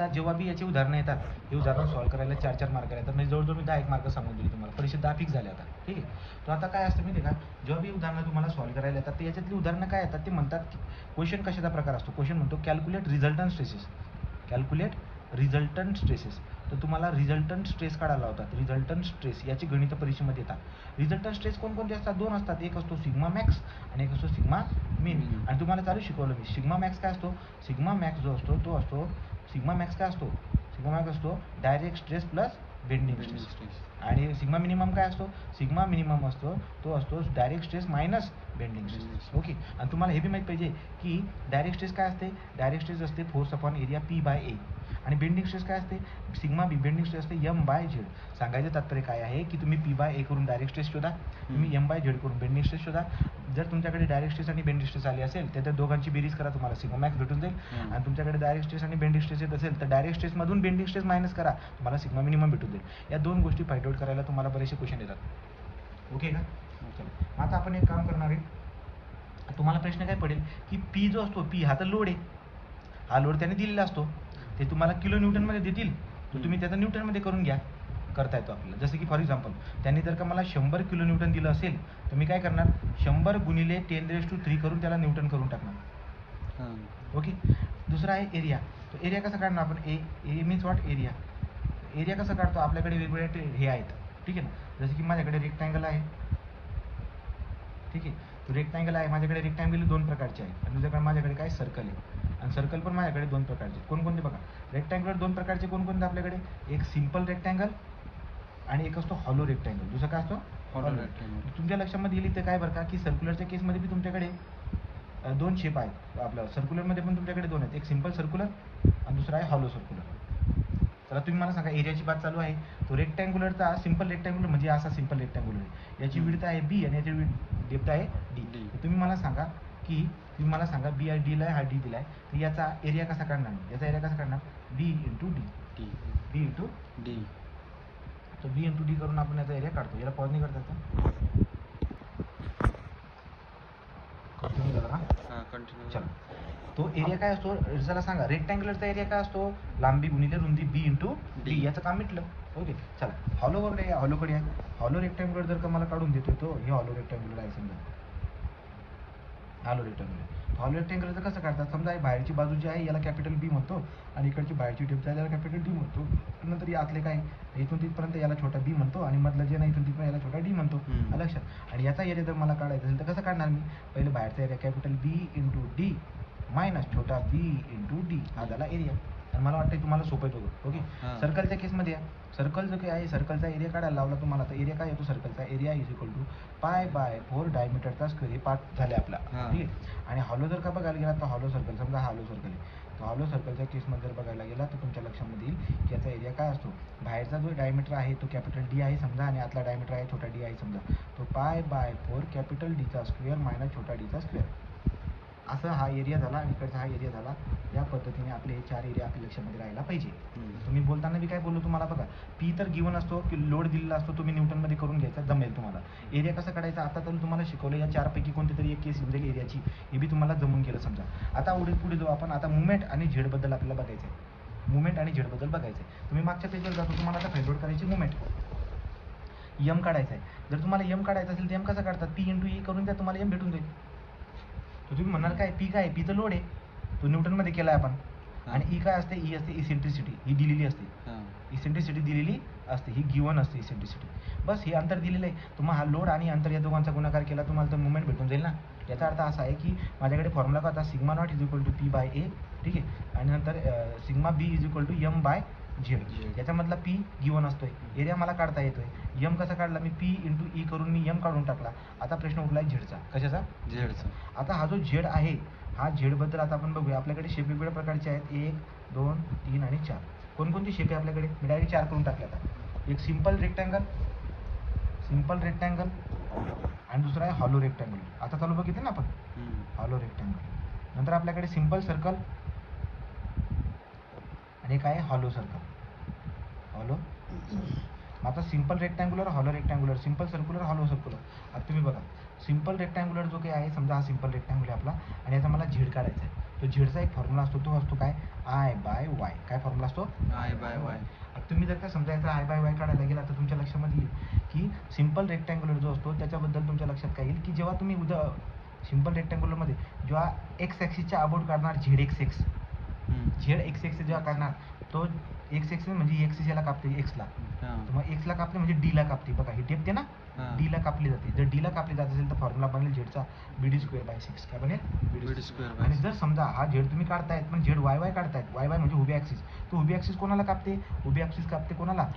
आता जेव्हा बी याची उदाहरणं येतात, हे उदाहरण सॉल्व्ह करायला 4-4 मार्क येतात, म्हणजे जवळजवळ मी 10 मार्क सांगून दिली तुम्हाला, परीक्षेत 10 फिक्स झाले आता, ठीक आहे. तर आता काय असतं माहिती आहे का, जेव्हा बी उदाहरणं तुम्हाला सॉल्व्ह करायला येतात, तर याच्यातली उदाहरणं काय येतात, ते म्हणतात की क्वेश्चन कशाचा प्रकार असतो, क्वेश्चन म्हणतो calculate resultant stresses, calculate resultant stresses. तर तुम्हाला रिझल्टंट स्ट्रेस काढायला लावतात, रिझल्टंट स्ट्रेस याची गणित परीक्षेमध्ये येतात. रिझल्टंट स्ट्रेस कोणकोणते असतात, 2 असतात, एक असतो सिग्मा मॅक्स आणि एक असतो सिग्मा मिन. आणि तुम्हाला चालू शिकवलं मी, सिग्मा मॅक्स काय असतो, सिग्मा मॅक्स जो असतो तो असतो, सिग्मा मॅक्स काय असतो, सिग्मा मॅक्स असतो direct stress plus bending stress. आणि सिग्मा मिनिमम काय असतो, सिग्मा मिनिमम असतो तो असतो direct stress minus bending stress. Okay. आणि तुम्हाला हे बी माहीत पाहिजे की डायरेक्ट स्ट्रेस काय असते, डायरेक्ट स्ट्रेस असते फोर्स अपॉन एरिया P/A. आणि बेंडिंग स्ट्रेस काय असते, सिग्मा बी बेंडिंग स्ट्रेस असते M/Z. सांगायचं तात्पर्य काय आहे की तुम्ही P/A करून डायरेक्ट स्ट्रेस शोधा, तुम्ही M/Z करून बेंडिंग स्ट्रेस शोधा. जर तुमच्याकडे डायरेक्ट स्ट्रेस आणि बेंडिंग स्ट्रेस आली असेल तर त्या दोघांची बेरीज करा, तुम्हाला सिग्मा मॅक्स भेटून जाईल. आणि तुमच्याकडे डायरेक्ट स्ट्रेस आणि बेंडिंग स्ट्रेस येत असेल तर डायरेक्ट स्ट्रेसमधून बेंडिंग स्ट्रेस मायनस करा, तुम्हाला सिग्मा मिनिमम भेटून जाईल. या 2 गोष्टी फाइंड आउट करायला तुम्हाला बरेचसे क्वेश्चन येतात. ओके का. चला आता आपण एक काम करणार आहे, तुम्हाला प्रश्न काय पडेल की पी जो असतो, पी हा तर लोड आहे, हा लोड त्याने दिलेला असतो, ते तुम्हाला किलो न्यूटनमध्ये देतील, तर तुम्ही त्याचा न्यूटनमध्ये करून घ्या, करता येतो आपल्याला. जसं की फॉर एक्झाम्पल त्यांनी जर का मला 100 किलो न्यूटन दिलं असेल तर मी काय करणार, 100 गुणिले 10³ करून त्याला न्यूटन करून टाकणार. ओके. दुसरा आहे एरिया. तो एरिया कसा काढणार आपण, ए मीन्स व्हॉट, एरिया. एरिया कसं काढतो, आपल्याकडे वेगवेगळे हे आहेत, ठीक आहे ना. जसं की माझ्याकडे रेक्टँगल आहे, ठीक आहे. तो रेक्टँगल आहे माझ्याकडे, रेक्टँगल 2 प्रकारचे आहेत. आणि दुसऱ्याकडे माझ्याकडे काय सर्कल आहे, आणि सर्कल पण माझ्याकडे 2 प्रकारचे. कोणकोणते बघा, रेक्टँगुलर 2 प्रकारचे कोणकोणते आपल्याकडे, एक सिम्पल रेक्टँगल आणि एक असतो हॉलो रेक्टँगल. दुसरा काय असतो, हॉलो रेक्टँगल. तुमच्या लक्षामध्ये येईल इथे काय बरं का, की सर्क्युलरच्या केसमध्ये बी तुमच्याकडे 2 शेप आहेत. आपलं सर्क्युलरमध्ये पण तुमच्याकडे 2 आहेत, एक सिम्पल सर्क्युलर आणि दुसरा आहे हॉलो सर्क्युलर. तर तुम्ही मला सांगा, एरियाची बात चालू आहे, तो रेक्टँगुलरचा सिम्पल रेक्टँगुलर म्हणजे असा सिम्पल रेक्टँगुलर आहे, याची विड्थ आहे बी आणि याची डेप्थ आहे डी. तुम्ही मला सांगा की, तुम्ही मला सांगा बी आहे, डीला आहे, हा डी दिला आहे, तर याचा एरिया कसा काढणार, याचा एरिया कसा काढणार, बी इंटू डी, बी इंटू डी. तर बी इंटू डी करून आपण याचा एरिया काढतो. याला पॉज नाही करता येतं, कंटिन्यू करा. कंटिन्यू. चला, तो एरिया काय असतो, जरा सांगा, रेक्टँग्युलरचा एरिया काय असतो, लांबी गुणिले रुंदी बी इंटू डी. याचं काम मिटलं. ओके. चला, हॉलोकडे या, हॉलोकडे या. हॉलो रेक्टँग्युलर जर का मला काढून देतोय तो, हे हॉलो रेक्टँग्युलर आहे समजा, हॉलो रेक्टँग्युलर. हॉलो रेक्टँग्युलरचं कसं काढतात, समजा बाहेरची बाजू जी आहे याला कॅपिटल बी म्हणतो, आणि इकडची बाहेरची टिप आहे याला कॅपिटल डी म्हणतो. नंतर यातले काय, इथून तिथपर्यंत याला छोटा बी म्हणतो, आणि मधलं जे नाही इथून तिथपर्यंत याला छोटा डी म्हणतो. लक्षात. आणि याचा एरिया जर मला काढायचा असेल तर कसं काढणार मी, पहिले बाहेरचा एरिया कॅपिटल बी इंटू डी मायनस छोटा बी इंटू डी, हा झाला एरिया. आणि मला वाटतं तुम्हाला सोपं आहे तो. ओके. सर्कलच्या केसमध्ये या, सर्कल जो काही आहे, सर्कलचा एरिया काढायला लावला तुम्हाला, तर एरिया काय येतो सर्कलचा, एरिया इज इक्वल टू π/4 डायमीटरचा स्क्वेअर. हे पार्ट झाले आपला, ठीक आहे. आणि हॉलो जर का बघायला गेला तर हॉलो सर्कल, समजा हॉलो सर्कल आहे, तर हॉलो सर्कलच्या केसमध्ये जर बघायला गेला तर तुमच्या लक्षामध्ये येईल की याचा एरिया काय असतो, बाहेरचा जो डायमीटर आहे तो कॅपिटल डी आहे समजा, आणि आतला डायमीटर आहे छोटा डी आहे समजा, तो π/4 कॅपिटल डीचा स्क्वेअर मायनस छोटा डीचा स्क्वेअर. असं हा एरिया झाला, आणि इकडचा हा एरिया झाला. या पद्धतीने आपले हे 4 एरिया आपल्या लक्षामध्ये राहायला पाहिजे. तुम्ही बोलताना मी काय बोललो तुम्हाला बघा, पी तर गिवन असतो की लोड दिलेला असतो, तुम्ही न्यूटनमध्ये करून घ्यायचा, जमेल तुम्हाला. एरिया कसा काढायचा आता तर तुम्हाला शिकवलं, या 4 पैकी कोणती तरी एक केस येऊन जाईल एरियाची, हे बी तुम्हाला जमून गेलं समजा. आता पुढे जाऊ आपण. आता मुवमेंट आणि झेडबद्दल आपल्याला बघायचं आहे, मुवमेंट आणि झेडबद्दल बघायचं आहे. तुम्ही मागच्या पेजवर जातो, तुम्हाला आता फाइंड आउट करायची मुवमेंट, एम काढायचा आहे. जर तुम्हाला एम काढायचा असेल तर एम कसा काढतात, पी इंटू ई करून द्या, तुम्हाला एम भेटून जाईल. तर तुम्ही म्हणाल काय, पी काय, पी तर लोड आहे, तो न्यूटनमध्ये केला आहे आपण. आणि ई काय असते, ई असते इसेंट्रिसिटी, ही दिलेली असते, इसेंट्रिसिटी दिलेली असते, ही गिवन असते इसेंट्रिसिटी. बस हे अंतर दिलेलं आहे, तुम्हाला हा लोड आणि अंतर या दोघांचा गुणाकार केला, तुम्हाला तर मुवमेंट भेटून जाईल ना. याचा अर्थ असा आहे की माझ्याकडे फॉर्म्युला का होता, sigma naught is equal to P/A, ठीक आहे. आणि नंतर sigma B is equal to M/Z. याच्यामधला पी गिवन असतोय, एरिया मला काढता येतोय. एम कसा काढला मी, पी इंटू ई करून मी एम काढून टाकला. आता प्रश्न उठला आहे झेडचा. कशाचा, झेडचा. आता हा जो झेड आहे, हा झेडबद्दल आता आपण बघूया. आपल्याकडे शेप वेगवेगळ्या प्रकारचे आहेत, 1, 2, 3 आणि 4. कोणकोणती शेप आहे आपल्याकडे, मी डायरेक्ट 4 करून टाकले. आता एक सिम्पल रेक्टँगल, सिम्पल रेक्टँगल, आणि दुसरा आहे हॉलो रेक्टँगल. आता चालू बघितलं ना आपण, हॉलो रेक्टँगल. नंतर आपल्याकडे सिम्पल सर्कल, आणि काय आहे हॉलो सर्कल, हॉलो. आता simple rectangular, hollow rectangular, simple circular, hollow circular. आता तुम्ही बघा, सिम्पल रेक्टँग्युलर जो काही आहे, समजा हा सिम्पल रेक्टँग्युलर आहे आपला, आणि याचा मला झेड काढायचा आहे. तो झेडचा एक फॉर्म्युला असतो, तो असतो काय, आय बाय वाय. काय फॉर्म्युला असतो? I by Y. तुम्ही जर का समजा याचा आय बाय वाय काढायला गेला तर तुमच्या लक्षामध्ये येईल की सिम्पल रेक्टँग्युलर जो असतो त्याच्याबद्दल तुमच्या लक्षात काय येईल की जेव्हा तुम्ही सिम्पल रेक्टँग्युलरमध्ये जेव्हा एक्स ॲक्सिसच्या अबाउट काढणार झेड एक्स एक्स जेव्हा काढणार तो एक्स एक्स म्हणजे एक्स याला कापते एक्सला, तर मग एक्सला कापते म्हणजे डीला कापते. बघा ही टेपते ना, डीला कापली जाते. जर डीला कापली जात असेल तर फॉर्म्युला बनेल झेडचा BD²/6. काय बनेल? BD². आणि जर समजा हा झेड तुम्ही काढतायत पण झेड वाय वाय काढतायत, वाय वाय म्हणजे उभी ॲक्सिस, तर उभी ॲक्सिस कोणाला कापते? उभी ॲक्सिस कापते कोणाला?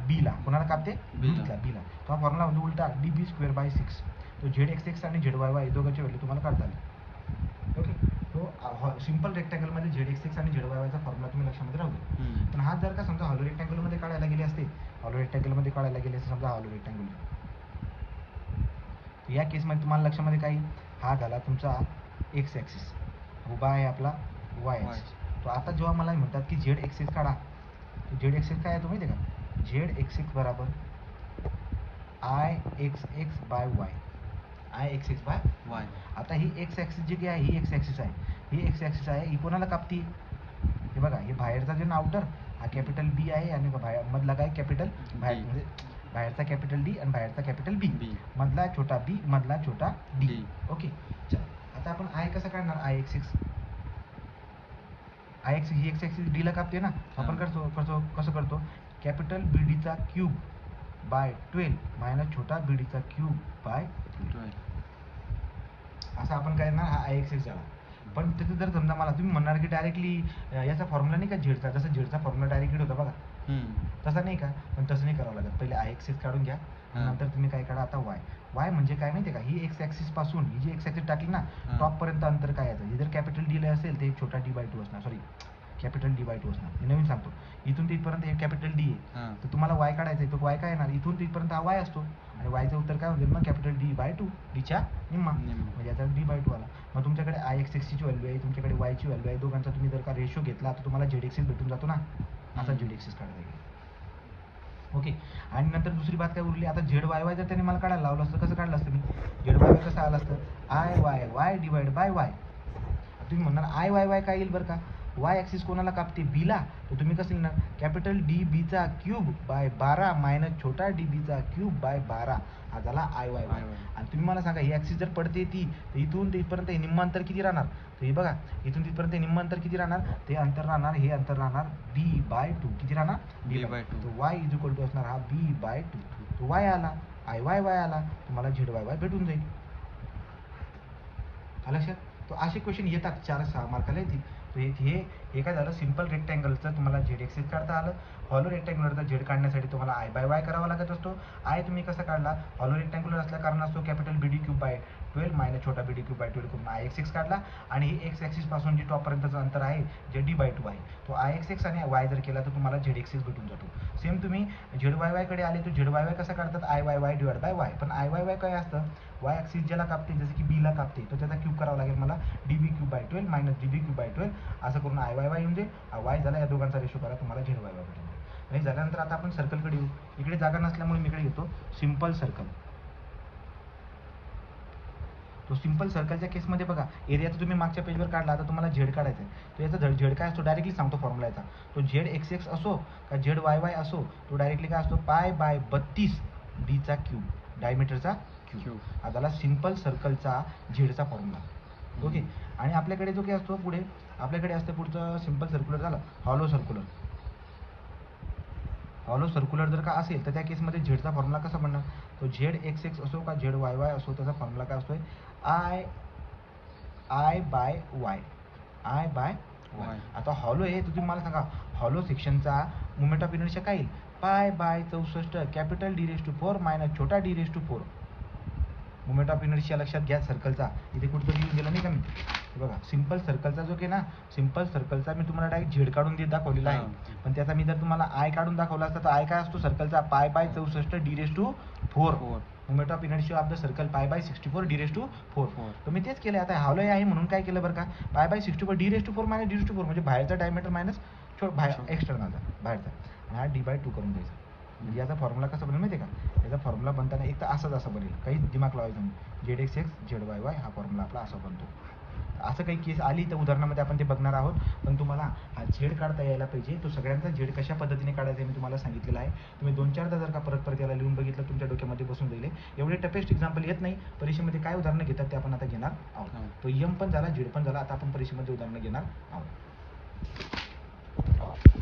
बीला. कोणाला कापते? बीला. तो हा फॉर्म्युला म्हणजे उलटा DB²/6. तो झेड एक्स एक्स आणि झेड वाय वाय दोघांची व्हॅल्यू तुम्हाला काढता आली. ओके. तो सिम्पल रेक्टँगलमध्ये झेड एक्स एक्स आणि झेड वाय वायचा फॉर्म्युला तुम्ही लक्षामध्ये राहू द्या. पण हा जर का समजा हॉलो रेक्टँगलमध्ये काढायला गेले असते, समजा हॉलो रेक्टँगल, या केसमध्ये तुम्हाला लक्षामध्ये काय येईल? हा झाला तुमचा एक्स ॲक्सिस, उभा आहे आपला वाय ॲक्सिस. तो आता जेव्हा मला म्हणतात की झेड एक्स एक्स काढा, तर झेड एक्स एक्स काय आहे तो माहिती आहे का? झेड एक्स एक्स बरोबर I X X by Y. I X X by Y. आता ही एक्स ॲक्सिस जी काही आहे ही एक्स ॲक्सिस आहे, ही कोणाला कापती? हे बघा, हे बाहेरचा जे आउटर हा कॅपिटल बी आहे आणि मधला काय कॅपिटल बाहेर, म्हणजे बाहेरचा कॅपिटल डी आणि बाहेरचा कॅपिटल बी, मधला छोटा बी, मधला छोटा डी. ओके. चला आता आपण आय कसं काढणार? आय एक्स एक्स ही एक्स ॲक्सिस डीला कापते ना, आपण कसं करतो? कॅपिटल BDचा क्यूब बाय 12 मायनस छोटा BDचा क्यूब बाय 12, असं आपण काय करणार? हा आय एक्स एक्स झाला. पण तिथे जर समजा मला तुम्ही म्हणणार की डायरेक्टली याचा फॉर्म्युला नाही का झेडचा, जसं झेडचा फॉर्म्युला डायरेक्टली होता बघा, तसा नाही का? पण तसं नाही करावं लागत. पहिले आय एक्स एक्स काढून घ्या, नंतर तुम्ही काय काढा आता वाय. वाय म्हणजे काय माहिती आहे का? ही एक्स ॲक्सिस पासून ही जी एक्स ॲक्सिस टाकली ना टॉपपर्यंत अंतर काय याचं? हे जर कॅपिटल डीला असेल तर एक छोटा D/2 असणार, सॉरी कॅपिटल D/2 असणार. मी नवीन सांगतो, इथून तिथपर्यंत हे कॅपिटल डी आहे, तर तुम्हाला वाय काढायचं आहे, तो वाय काय येणार? इथून तिथपर्यंत हा वाय असतो आणि वायचं उत्तर काय होईल? मग कॅपिटल D/2, डीच्या निम्मा, म्हणजे याचा D/2 आला. मग तुमच्याकडे आय एक्स एक्सची व्हॅल्यू आहे, तुमच्याकडे वायची व्हॅल्यू आहे, दोघांचा तुम्ही जर का रेशो घेतला तर तुम्हाला झेड एक्सिस भेटून जातो ना, असा झेड एक्सिस काढता येईल. ओके. आणि नंतर दुसरी बात काय उरली? आता झेड वाय वाय जर त्याने मला काढायला लावलं असतं, कसं काढलं असतं मी? झेड वाय वाय कसं आलं असतं? I Y Y divide by Y. तुम्ही म्हणणार आय वाय वाय काय येईल बरं का? वाय ॲक्सिस कोणाला कापते? बीला. तर तुम्ही कसं लिहिणार? कॅपिटल DBचा क्यूब बाय 12 मायनस छोटा DBचा क्यूब बाय 12, हा झाला आय वाय वाय. आणि तुम्ही मला सांगा, ही ॲक्सिस जर पडते ती, तर इथून तिथपर्यंत हे निम्म अंतर किती राहणार? तर हे बघा, इथून तिथपर्यंत निम्म अंतर किती राहणार? हे अंतर राहणार B/2. किती राहणार? B/2. तो वाय इज इक्वल टू असणार हा B/2. तो वाय आला, आय वाय वाय आला, तुम्हाला झेड वाय वाय भेटून जाईल. आलं लक्षात? तो असे क्वेश्चन येतात 4-6 मार्काला येतील. तर हे काय झालं? सिम्पल रेक्टँगलचं तुम्हाला झेड एक्सिस काढता आलं. हॉलो रेक्टँग्युलरचा झेड काढण्यासाठी तुम्हाला आय बाय वाय करावा लागत असतो. आय तुम्ही कसा काढला? हॉलो रेक्टँग्युलर असल्या कारण असतो कॅपिटल BD³/12 मायनस छोटा BD³/12 करून आय एक्स एक्स काढला. आणि ही एक्स ॲक्सिस पासून जे टॉपपर्यंतचं अंतर आहे जे D/2 आहे, तो आय एक्स एक्स आणि वाय जर केला तर तुम्हाला झेड एक्सिस भेटून जातो. सेम तुम्ही झेड वाय वायकडे आले, तर झेड वाय वाय कसा काढतात? I Y Y divide by Y. पण आय वाय वाय काय असतं? वाय ॲक्सिस ज्याला कापते, जसं की बीला कापते, तर त्याचा क्यूब करावा लागेल मला DB³/12 मायनस DB³/12, असं करून आय वाय वाय येऊन जाईल. हा वाय झाला, या दोघांचा रेशो करा, तुम्हाला झेड वाय वाय भेटून जाईल. आणि झाल्यानंतर आता आपण सर्कलकडे येऊ. इकडे जागा नसल्यामुळे मी इकडे घेतो सिम्पल सर्कल. तो सिम्पल सर्कलच्या केसमध्ये बघा, एरियाचा तुम्ही मागच्या पेजवर काढला, आता तुम्हाला झेड काढायचा आहे. तो याचा झेड काय असतो? डायरेक्टली सांगतो फॉर्म्युला याचा. तो झेड एक्स एक्स असो का झेड वाय वाय असो, तो डायरेक्टली काय असतो? π/32 डीचा क्यूब, डायमीटरचा क्यूब. हा झाला सिम्पल सर्कलचा झेडचा फॉर्म्युला. ओके. आणि आपल्याकडे जो काही असतो पुढे, आपल्याकडे असतं पुढचं सिम्पल सर्क्युलर झालं हॉलो सर्क्युलर. हॉलो सर्क्युलर जर का असेल तर त्या केसमध्ये झेडचा फॉर्म्युला कसा बनणार? तो झेड एक्स एक्स असो का झेड वाय वाय असो, त्याचा फॉर्म्युला काय असतोय? I by Y. आता हॉलो आहे, तर तुम्ही मला सांगा, हॉलो सेक्शनचा मोमेंट ऑफ इनर्शिया काय येईल? π/64 कॅपिटल D⁴ मायनस छोटा D⁴. मोमेंट ऑफ इनर्शिया लक्षात घ्या सर्कलचा, इथे कुठेतरी येऊन गेला नाही का मी? बघा, सिम्पल सर्कलचा जो काही ना, सिम्पल सर्कलचा मी तुम्हाला डायरेक्ट झेड काढून देत दाखवलेला आहे. पण त्याचा मी जर तुम्हाला आय काढून दाखवला असता, तर आय काय असतो सर्कलचा? π/64 D⁴. Moment of inertia of the circle π/64 D⁴. तर मी तेच केलं. आता हॉलो आहे म्हणून काय केलं बरं का? π/64 D⁴ मायनस D⁴, म्हणजे बाहेरचा डायमीटर मायनस एक्सटर्नलचा बाहेरचा, आणि हा D/2 करून द्यायचा. म्हणजे याचा फॉर्म्युला कसा बनेल माहिती आहे का? याचा फॉर्म्युला बनताना एक तर असंच असं बनेल, काहीच दिमाग लावायचं नाही. Z X x Z Y Y हा फॉर्म्युला आपला असा बनतो. असं काही केस आली तर उदाहरणामध्ये आपण ते बघणार आहोत. पण तुम्हाला हा झेड काढता यायला पाहिजे. तो सगळ्यांचा झेड कशा पद्धतीने काढायचा आहे मी तुम्हाला सांगितलेलं आहे. तुम्ही 2-4दा जर का परत याला लिहून बघितलं तुमच्या डोक्यामध्ये बसून जाईल. एवढे टफेस्ट एक्झाम्पल येत नाही. परीक्षेमध्ये काय उदाहरणं घेतात ते आपण आता घेणार आहोत. तो एम पण झाला, झेड पण झाला. आता आपण परीक्षेमध्ये उदाहरणं घेणार आहोत.